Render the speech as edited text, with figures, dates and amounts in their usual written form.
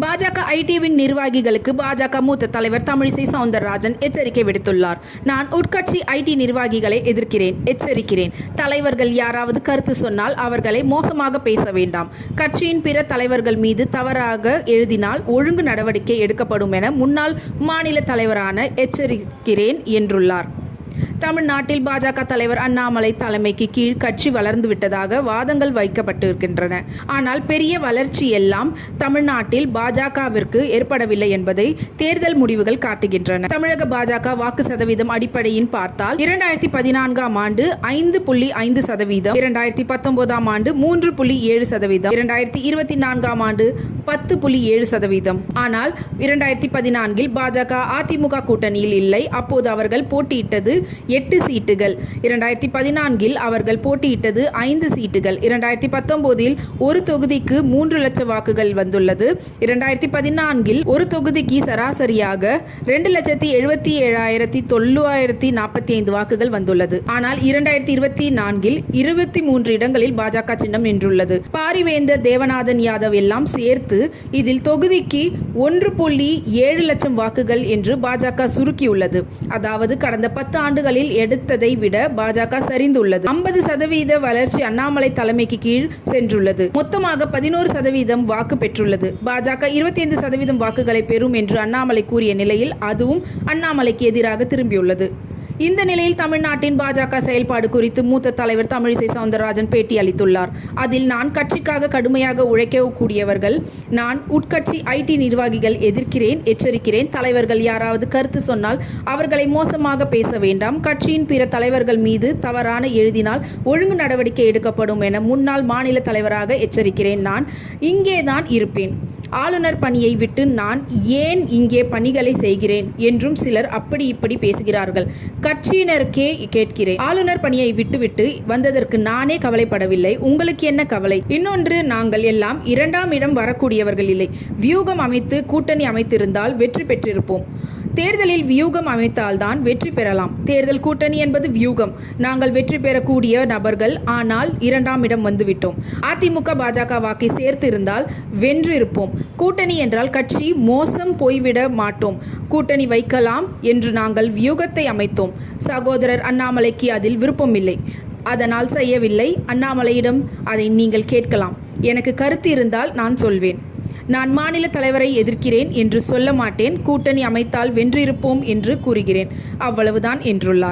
பாஜக IT wing நிர்வாகிகளுக்கு பாஜக மூத்த தலைவர் தமிழிசை சவுந்தரராஜன் எச்சரிக்கை விடுத்துள்ளார். நான் உட்கட்சி ஐடி நிர்வாகிகளை எதிர்க்கிறேன், எச்சரிக்கிறேன். தலைவர்கள் யாராவது கருத்து சொன்னால் அவர்களை மோசமாக பேச வேண்டாம். கட்சியின் பிற தலைவர்கள் மீது தவறாக எழுதினால் ஒழுங்கு நடவடிக்கை எடுக்கப்படும் என முன்னாள் மாநில தலைவரான எச்சரிக்கிறேன் என்றுள்ளார். தமிழ்நாட்டில் பாஜக தலைவர் அண்ணாமலை தலைமைக்கு கீழ் கட்சி வளர்ந்து விட்டதாக வாதங்கள் வைக்கப்பட்டிருக்கின்றன. ஆனால் பெரிய வளர்ச்சி எல்லாம் தமிழ்நாட்டில் பாஜகவிற்கு ஏற்படவில்லை என்பதை தேர்தல் முடிவுகள் காட்டுகின்றன. தமிழக பாஜக வாக்கு சதவீதம் அடிப்படையின் பார்த்தால் 2014ஆம் ஆண்டு 5.5%, 2019ஆம் ஆண்டு 3.7%, 2024ஆம் ஆண்டு 10.7%. ஆனால் 2014இல் பாஜக அதிமுக கூட்டணியில் இல்லை. அப்போது அவர்கள் போட்டியிட்டது 8 சீட்டுகள். 2014இல் அவர்கள் போட்டியிட்டது 5 சீட்டுகள். 2019இல் ஒரு தொகுதிக்கு 3 லட்சம் வாக்குகள் வந்துள்ளது. 2014இல் ஒரு தொகுதிக்கு சராசரியாக 2,77,945 வாக்குகள் வந்துள்ளது. ஆனால் 2024இல் 23 இடங்களில் பாஜக சின்னம் நின்றுள்ளது. பாரிவேந்தர், தேவநாதன் யாதவ் எல்லாம் சேர்த்து இதில் தொகுதிக்கு 1.7 லட்சம் வாக்குகள் என்று பாஜக சுருக்கியுள்ளது. அதாவது கடந்த 10 ஆண்டுகளில் எடுத்ததை விட பாஜக சரிந்துள்ளது. 50% வளர்ச்சி அண்ணாமலை தலைமைக்கு கீழ் சென்றுள்ளது. மொத்தமாக 11% வாக்கு பெற்றுள்ளது. பாஜக 25% வாக்குகளை பெறும் என்று அண்ணாமலை கூறிய நிலையில் அதுவும் அண்ணாமலைக்கு எதிராக திரும்பியுள்ளது. இந்த நிலையில் தமிழ்நாட்டின் பாஜக செயல்பாடு குறித்து மூத்த தலைவர் தமிழிசை சவுந்தரராஜன் பேட்டி அளித்துள்ளார். அதில், நான் கட்சிக்காக கடுமையாக உழைக்கக்கூடியவர்கள், நான் உட்கட்சி ஐடி நிர்வாகிகள் எதிர்க்கிறேன், எச்சரிக்கிறேன். தலைவர்கள் யாராவது கருத்து சொன்னால் அவர்களை மோசமாக பேச வேண்டாம். கட்சியின் பிற தலைவர்கள் மீது தவறான எழுதினால் ஒழுங்கு நடவடிக்கை எடுக்கப்படும் என முன்னாள் மாநில தலைவராக எச்சரிக்கிறேன். நான் இங்கேதான் இருப்பேன். ஆளுநர் பணியை விட்டு நான் ஏன் இங்கே பணிகளை செய்கிறேன் என்றும் சிலர் அப்படி இப்படி பேசுகிறார்கள். கட்சியினருக்கே கேட்கிறேன். ஆளுநர் பணியை விட்டுவிட்டு வந்ததற்கு நானே கவலைப்படவில்லை. உங்களுக்கு என்ன கவலை? இன்னொன்று, நாங்கள் எல்லாம் 2ஆம் இடம் வரக்கூடியவர்கள் இல்லை. வியூகம் அமைத்து கூட்டணி அமைத்திருந்தால் வெற்றி பெற்றிருப்போம். தேர்தலில் வியூகம் அமைத்தால்தான் வெற்றி பெறலாம். தேர்தல் கூட்டணி என்பது வியூகம். நாங்கள் வெற்றி பெறக்கூடிய நபர்கள். ஆனால் 2ஆம் இடம் வந்துவிட்டோம். அதிமுக பாஜக வாக்கை சேர்த்து இருந்தால் வென்றிருப்போம். கூட்டணி என்றால் கட்சி மோசம் போய்விட மாட்டோம். கூட்டணி வைக்கலாம் என்று நாங்கள் வியூகத்தை அமைத்தோம். சகோதரர் அண்ணாமலைக்கு அதில் விருப்பமில்லை, அதனால் செய்யவில்லை. அண்ணாமலையிடம் அதை நீங்கள் கேட்கலாம். எனக்கு கருத்து இருந்தால் நான் சொல்வேன். நான் மாநில தலைவரை எதிர்க்கிறேன் என்று சொல்ல மாட்டேன். கூட்டணி அமைத்தால் வென்றிருப்போம் என்று கூறுகிறேன். அவ்வளவுதான் என்றுள்ளார்.